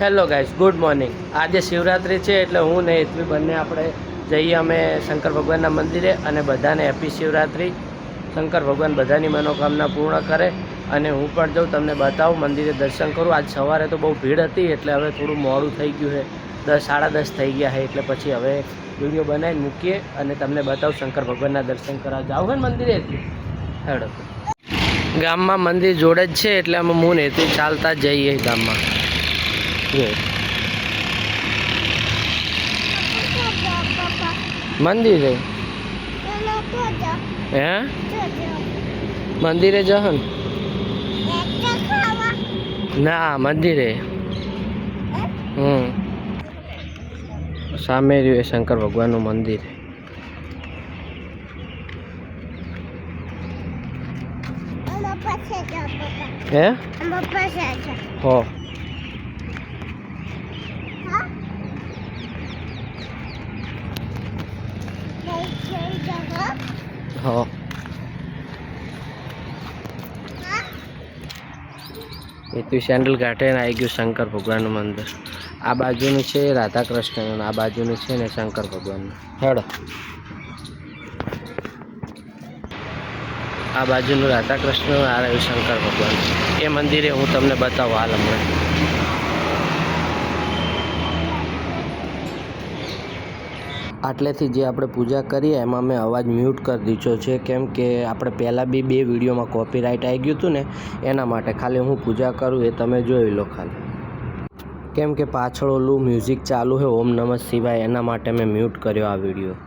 Hello guys, good morning. આજે શિવરાત્રિ છે એટલે હું ને હેતવી બંને આપણે જઈએ અમે શંકર ભગવાનના મંદિરે અને બધાને હેપી શિવરાત્રિ। શંકર ભગવાન બધાની મનોકામના પૂર્ણ કરે અને હું પણ જાઉં, તમને બતાવું, મંદિરે દર્શન કરું। આજ સવારે તો બહુ ભીડ હતી એટલે હવે થોડું મોડું થઈ ગયું છે, 10 સાડા 10 થઈ ગયા છે એટલે પછી હવે વિડીયો બનાવીને મૂકીએ અને તમને બતાવું શંકર ભગવાનના દર્શન કરવા જાવ ને મંદિરે। હેડો, ગામમાં મંદિર જોડે જ છે એટલે અમે હું ને હેતવી ચાલતા જ જઈએ ગામમાં। મંદિરે હે મંદિરે જહન ના મંદિરે સામે રહ્યું શંકર ભગવાનનું મંદિર। હે હો હા એ તો સેન્ડલ ઘાટે ને આવી ગયું શંકર ભગવાનનું મંદિર। આ બાજુનું છે રાધા કૃષ્ણનું, આ બાજુનું છે ને શંકર ભગવાનનું। હેડો, આ બાજુનું રાધા કૃષ્ણ, આ રહ્યું શંકર ભગવાન। એ મંદિરે હું તમને બતાવું હાલ હમણાં। આટલેથી જે આપણે પૂજા કરીએ એમાં મેં અવાજ મ્યુટ કરી દીધો છે, કેમ કે આપણે પહેલાં બી 2 વિડીયોમાં કોપીરાઇટ આવી ગયું હતું ને એના માટે। ખાલી હું પૂજા કરું એ તમે જોઈ લો ખાલી, કેમ કે પાછળ ઓલું મ્યુઝિક ચાલુ છે ઓમ નમઃ શિવાય, એના માટે મેં મ્યુટ કર્યો આ વિડીયો।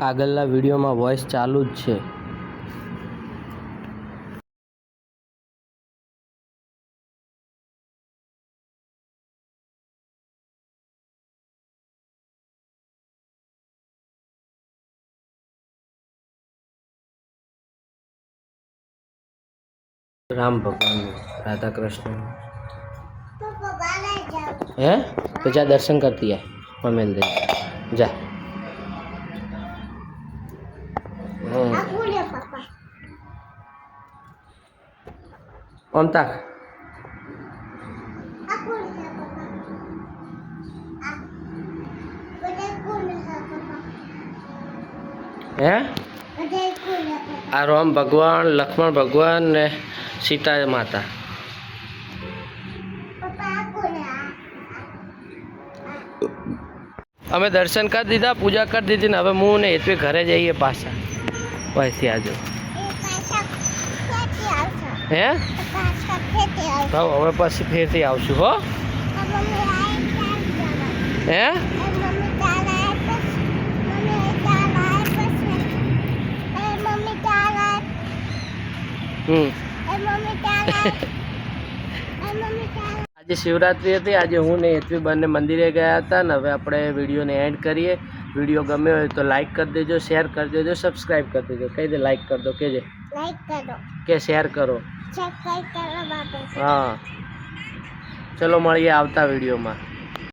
આગળના વિડીયોમાં વોઇસ ચાલુ જ છે। રામ ભગવાનનું, રાધા કૃષ્ણ હે તો જા દર્શન કરતી આય મમેલ દે જા। ઓમતા હે આ રામ ભગવાન, લક્ષ્મણ ભગવાન ને સીતા માતા। અમે દર્શન કરી દીધા, પૂજા કરી દીધી ને હવે હું ને હેતવી ઘરે જઈએ પાછા। પછી આજો હે હવે પછી ફેરથી આવશું હો। હે આજે જે શિવરાત્રિ હતી આજે હું ને હેતવી બંને મંદિરે ગયા હતા ને હવે આપણે વિડીયોને એન્ડ કરીએ. વિડીયો ગમ્યો હોય તો લાઈક કરી દેજો, શેર કરી દેજો, સબસ્ક્રાઈબ કરી દેજો. કહી દે લાઈક કરી દો, કહેજે લાઈક કરો, કે શેર કરો. સબસ્ક્રાઇબ કરવા માટે. હા, ચલો મળીએ આવતા વિડીયોમાં.